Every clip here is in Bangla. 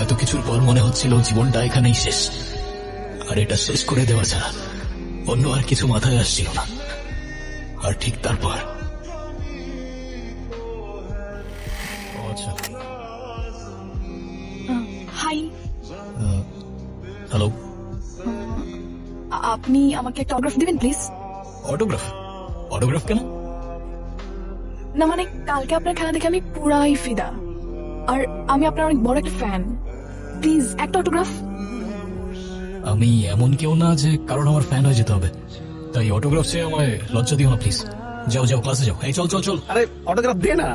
এত কিছুর পর মনে হচ্ছিল জীবনটা এখানেই শেষ, আর এটা শেষ করে দেওয়া ছাড়া অন্য আর কিছু মাথায় আসছিল না। আর ঠিক তারপর আচ্ছা, হাই, হ্যালো। আপনি আমাকে একটা অটোগ্রাফ দিবেন প্লিজ? অটোগ্রাফ? অটোগ্রাফ কেন? না মানে কালকে আপনার খেলা দেখে আমি পুরাই ফিদা, আর আমি আপনার অনেক বড় একটা ফ্যান। প্লিজ একটা অটোগ্রাফ। আমি এমন কেউ না যে কারণ আমার ফ্যান হয়ে যেতে হবে, তাই অটোগ্রাফ চেয়ে আমায় লজ্জা দিও না প্লিজ। যাও যাও, ক্লাসে যাও। এই চল চল চল। আরে অটোগ্রাফ দে না।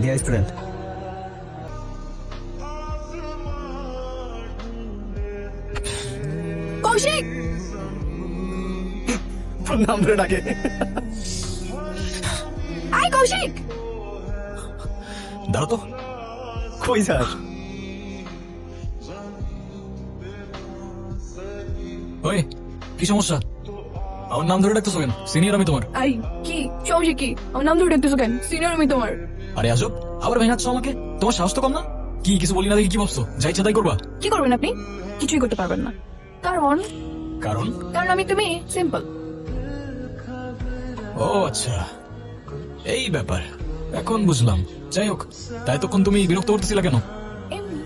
ডিয়ার স্টুডেন্ট, কৌশিক, নাম ধরে ডাকে। আই কৌশিক। দাঁড়া তো। কই স্যার? ওই, কি সমস্যা? আমার নাম ধরে ডাকতেছো কেন? সিনিয়র আমি তোমার। আই কি সমস্যা? কি আমার নাম ধরে ডাকতেছো কেন? সিনিয়র আমি তোমার। আরে আজব, আবার ভেঙাচ্ছ আমাকে। তোমার সাহস তো কম না? কি কিছু বলি না দেখি কি ভাবছো? যা ইচ্ছা তাই করবা? কি করবেন আপনি? কিছুই করতে পারবেন না। কারণ কারণ? কারণ আমি তুমি সিম্পল। ও আচ্ছা, এই ব্যাপার, এখন বুঝলাম। যাই হোক, তাই তখন তুমি বিরক্ত করতেছিলা কেন? এমনি।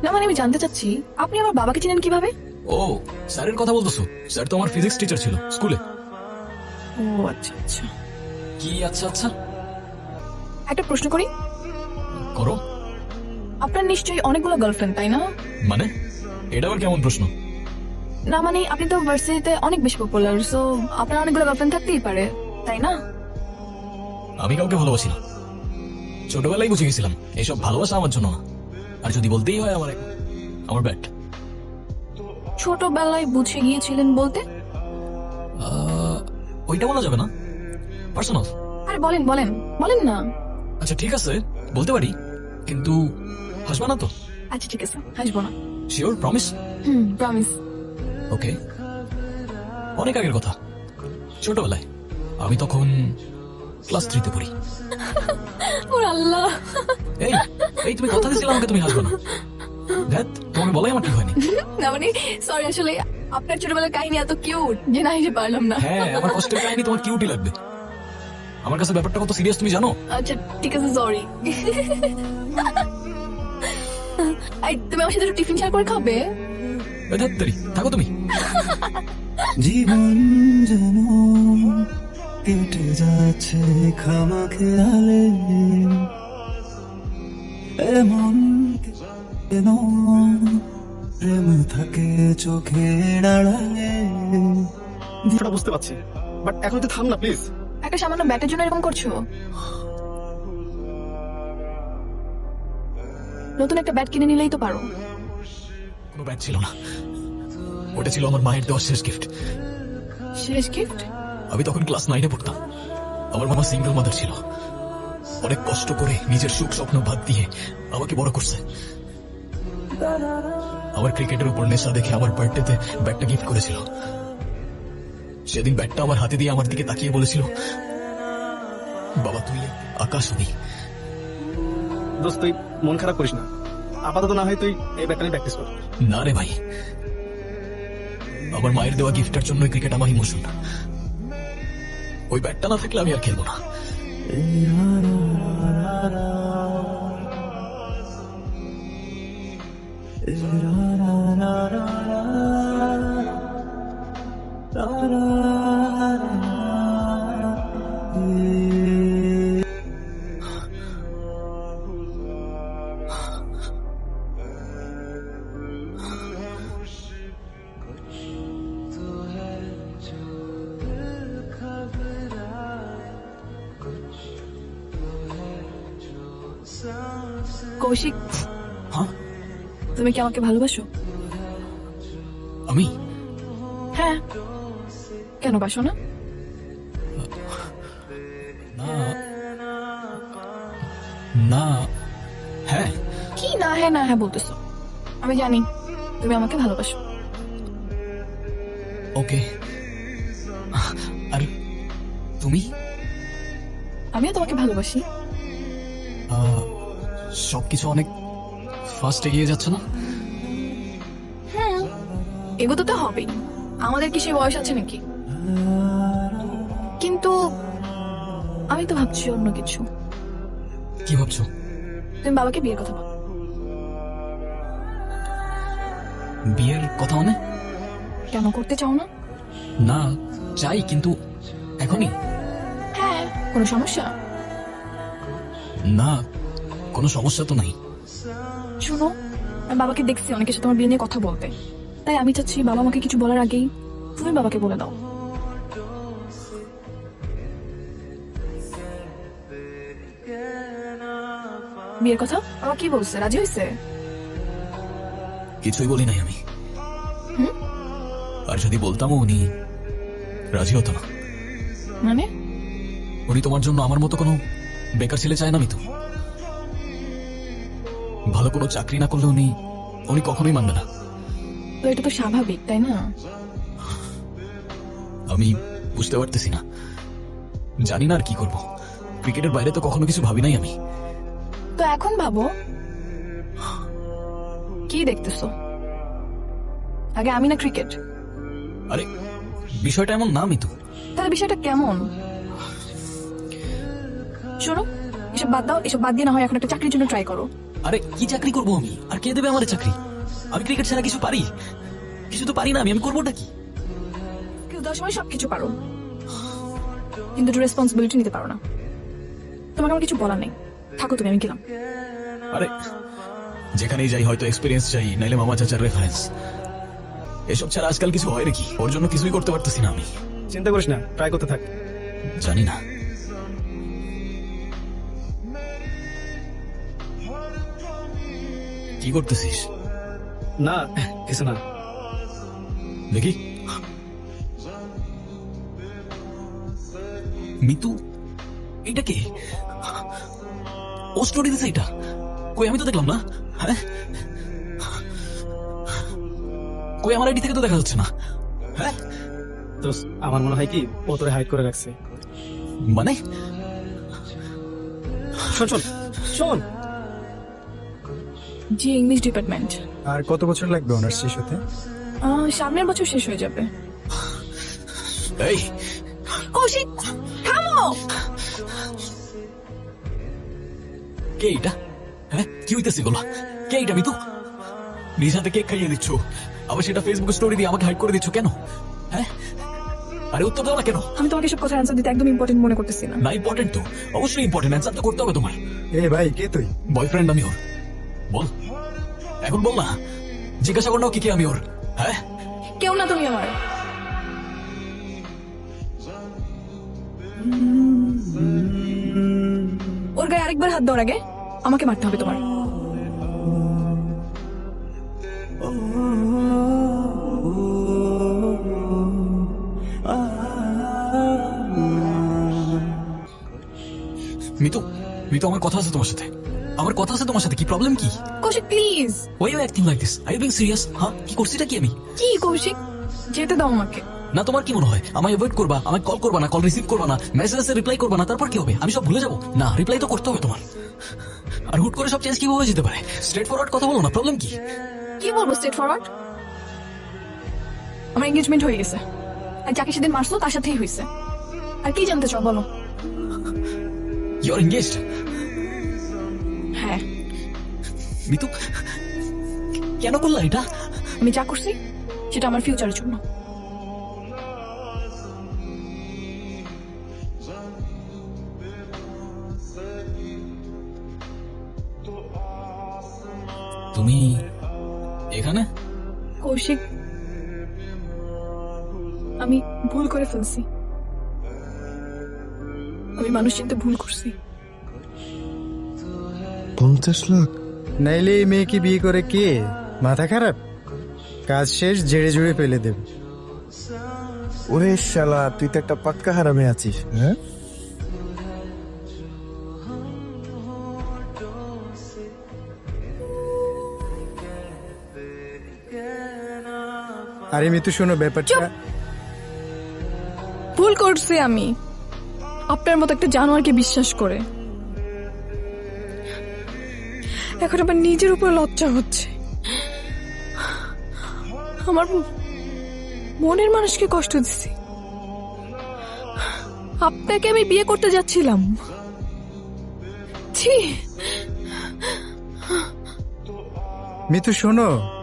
না মানে আমি জানতে চাচ্ছি আপনি আমার বাবাকে চিনেন কিভাবে? ও, স্যারের কথা বলতেছো? স্যার তো আমার ফিজিক্স টিচার ছিল স্কুলে। ও আচ্ছা আচ্ছা। কি আচ্ছা আচ্ছা? একটা প্রশ্ন করি। করো। আপনার নিশ্চয়ই অনেকগুলো গার্লফ্রেন্ড, তাই না? মানে এটা আবার কেমন প্রশ্ন? না মানে আপনি তো ভার্সিটিতে অনেক বেশি পপুলার, সো আপনার অনেকগুলো গার্লফ্রেন্ড থাকতেই পারে, তাই না? আমি কাউকে ভালোবাসি না। ছোটবেলায় বুঝে গেছিলাম এইসব ভালোবাসা আমার জন্য না। আর যদি বলতেই হয় আমার ব্যাট। ছোটবেলায় বুঝে গিয়েছিলেন বলতে? ওইটা বলা যাবে না, পার্সোনাল। আরে বলেন বলেন বলেন না। আচ্ছা ঠিক আছে, বলতে পারি, কিন্তু হাসবা না তো? আচ্ছা ঠিক আছে, হাসবো না। শিওর? প্রমিস? প্রমিস। ওকে। অনেক আগের কথা, ছোটবেলায়। আমি তখন ক্লাস 3-তে পড়ি। ওর আল্লাহ। এই এই তুমি কথা দিয়েছিলে আমাকে তুমি হাসবে না। ধ্যাত, তোমাকে বলাই আমার ঠিক হয়নি। না মানে সরি, আসলে আপনার ছোটবেলার কাহিনী এত কিউট যে না হেসে পারলাম না। হ্যাঁ, আমার কষ্টের কাহিনী তোমার কিউটই লাগবে। আমার কাছে ব্যাপারটা কত সিরিয়াস তুমি জানো? আচ্ছা ঠিক আছে, সরি। তুমি আমার সাথে একটু টিফিন শেয়ার করে খাবে? ধ্যাত তেরি, থাকো তুমি। জীবন যেন কেটে যাচ্ছে খামাখেয়ালে, এমন কেন প্রেম থাকে চোখের আড়ালে। বিষয়টা বুঝতে পারছি, বাট এখন তো থাম না প্লিজ। একটা সামান্য ব্যাটের জন্য এরকম করছো? নতুন একটা ব্যাট কিনে নিলেই তো পারো। কোনো ব্যাট ছিল না, ওটা ছিল আমার মায়ের দেওয়া শেষ গিফট। শেষ গিফট? আমি তখন ক্লাস 9-এ পড়তাম। আমার মামা সিঙ্গেল মাদার ছিল, অনেক কষ্ট করে নিজের সুখ স্বপ্ন বাদ দিয়ে আমাকে বড় করছে। আমার ক্রিকেটের উপর নেশা দেখে আমার বার্থডেতে ব্যাটটা গিফট করেছিল। সেদিন ব্যাটটা আমার হাতে দিয়ে আমার দিকে তাকিয়ে বলেছিল, বাবা তুই আকাশ নেই। দোস্ত তুই মন খারাপ করিস না, আপাতত না হয় তুই এই ব্যাটটা নিয়ে প্র্যাকটিস কর। না রে ভাই, আমার মায়ের দেওয়া গিফটের জন্য ক্রিকেট আমার ইমোশন। ওই ব্যাটটা না থাকলে আমি আর খেলবো না। কৌশিক, হ্যাঁ, তুমি কি আমাকে ভালোবাসো? আমি? হ্যাঁ, কেন বাসো না? না, না, হ্যাঁ, কি না হ্যাঁ বলতেছো? আমি জানি তুমি আমাকে ভালোবাসো। ওকে। আর তুমি? আমিও তোমাকে ভালোবাসি। সবকিছু অনেক ফাস্ট এগিয়ে যাচ্ছে না? হ্যাঁ, এগোতে তো হবেই, আমাদের কি সে বয়স আছে নাকি? কিন্তু আমি তো ভাবছি অন্য কিছু। কি ভাবছো? তুমি বাবাকে বিয়ের কথা বলো। বিয়ের কথা মানে? কেন করতে চাও না? না, চাই, কিন্তু এখনই হ্যাঁ, কোনো সমস্যা? না, কোনো সমস্যা তো নাই। শুনো, আমি বাবাকে দেখছি অনেকের সাথে তোমার বিয়ে নিয়ে কথা বলতে, তাই আমি চাচ্ছি বাবা আমাকে কিছু বলার আগেই তুমি বাবাকে বলে দাও। বিয়ের কথা বাবা কি বলছে? রাজি হয়েছে? কিছুই বলি নাই আমি। হুম? আর যদি বলতামও, উনি রাজি হতো না। মানে? উনি তোমার জন্য আমার মতো কোনো বেকার ছেলে চায় না মিতু। ভালো কোনো চাকরি না করলে উনি কখনোই মানবে না। তো এটা তো স্বাভাবিক, তাই না? আমি বুঝতে পারতেছি না, জানি না আর কি করব। ক্রিকেটের বাইরে তো কখনো কিছু ভাবি নাই আমি। তো এখন ভাবো, কি দেখতেছো? আগে আমি না ক্রিকেট? আরে বিষয়টা এমন না মিতু। তাহলে বিষয়টা কেমন? শোনো, এসব বাদ দাও, এসব বাদ দিয়ে না হয় এখন একটা চাকরির জন্য ট্রাই করো। আরে কি চাকরি করবো আমি? আর কে দেবে আমার চাকরি? আমি ক্রিকেট ছাড়া কিছু পারি? কিছু তো পারি না আমি করবোটা কি? কেউ 10 সময় সবকিছু পারো, কিন্তু রেসপন্সিবিলিটি নিতে পারো না। তোমাকে আমার কিছু বলার নেই, থাকো তুমি, আমি গেলাম। আরে যেখানেই যাই হয়তো এক্সপিরিয়েন্স চাই, নাইলে মামা চাচার রেফারেন্স। এসব ছাড়া আজকাল কিছু হয় নাকি? ওর জন্য কিছুই করতে পারতেছি না আমি। চিন্তা করিস না, ট্রাই করতে থাক। জানি না। কি করতেছিস? না, কিছু না। দেখি। মিতু, এটা কে? ও স্টোরি দিছে এটা? কই, আমি তো দেখলাম না। হ্যাঁ, কই আমার আইডি থেকে তো দেখা যাচ্ছে না। হ্যাঁ, তো আমার মনে হয় কি ও তোরে হাইড করে রাখছে। মানে শোন শোন শোন, জি, ইংলিশ ডিপার্টমেন্ট। আর কত বছর লাগবে অনার্স শেষ হতে? সামনের বছর শেষ হয়ে যাবে। এই কৌশিক, থামো! কে এটা? হ্যাঁ, কি হইতেছে এগুলো? কে এটা মিতু? নিজ হাতে কেক খাইয়ে দিচ্ছ, আবার সেটা ফেসবুকে স্টোরি দিয়ে আমাকে হাইড করে দিচ্ছ কেন? হ্যাঁ, আরে উত্তর দাও না কেন? আমি তোমাকে সব কথা অ্যান্সার দিতে একদম ইম্পর্টেন্ট মনে করতেছি না। না, ইম্পর্টেন্ট তো, অবশ্যই ইম্পর্টেন্ট। অ্যান্সার তো করতে হবে তোমার। এ ভাই, কে তুই? বয়ফ্রেন্ড আমি ওর। বল, এখন বল না। জিজ্ঞাসা কর নাও কি আমি ওর। হ্যাঁ, কেউ না তুমি আমার। ওর গায়ে আরেকবার হাত দেওয়ার আগে আমাকে মারতে হবে তোমার। মিতু, মিতু, আমার কথা আছে তোমার সাথে। আমার কথা আছে তোমার সাথে। কি প্রবলেম কি? Koushik please. Why you acting like this? Are you being serious? হ্যাঁ, কি করছিটা কি আমি? কি কৌশিক, যেতে দাও আমাকে। না, তোমার কি মনে হয় আমায় অ্যাভয়েড করবা, আমায় কল করবা না, কল রিসিভ করবা না, মেসেজে রিপ্লাই করবা না, তারপর কি হবে? আমি সব ভুলে যাবো? না, রিপ্লাই তো করতে হবে তোমার। আর হুট করে সব চেঞ্জ কিভাবে যেতে পারে? স্ট্রেট ফরওয়ার্ড কথা বলো না, প্রবলেম কি? কি বলবো স্ট্রেট ফরওয়ার্ড? আমার এঙ্গেজমেন্ট হয়ে গেছে, আর যাকে সেদিন মারছো তার সাথেই হয়েছে। আর কি জানতে চাও বলো? You are engaged? হ্যাঁ। মিতু, কেন করলা এটা? আমি যা করছি সেটা আমার ফিউচারের জন্য। তুমি এখানে? কৌশিক, আমি ভুল করে ফেলছি। আমি মানুষ চিনতে ভুল করছি। 50 লাখ? নাইলে এই মেয়েকে বিয়ে করে কে? মাথা খারাপ? কাজ শেষ, জেড়ে জুড়ে ফেলে দেবে। ওরে শালা, তুই তো একটা পাক্কা হারামে আছিস। হ্যাঁ, আরে মিতু শোনো ব্যাপারটা। ভুল করছি আমি আপনার মতো একটা জানোয়ারকে বিশ্বাস করে। এখন আমার নিজের উপর লজ্জা হচ্ছে। আমার মনের মানুষকে কষ্ট দিছি। আপনাকে আমি বিয়ে করতে যাচ্ছিলাম। ছি। মিতু শোনো,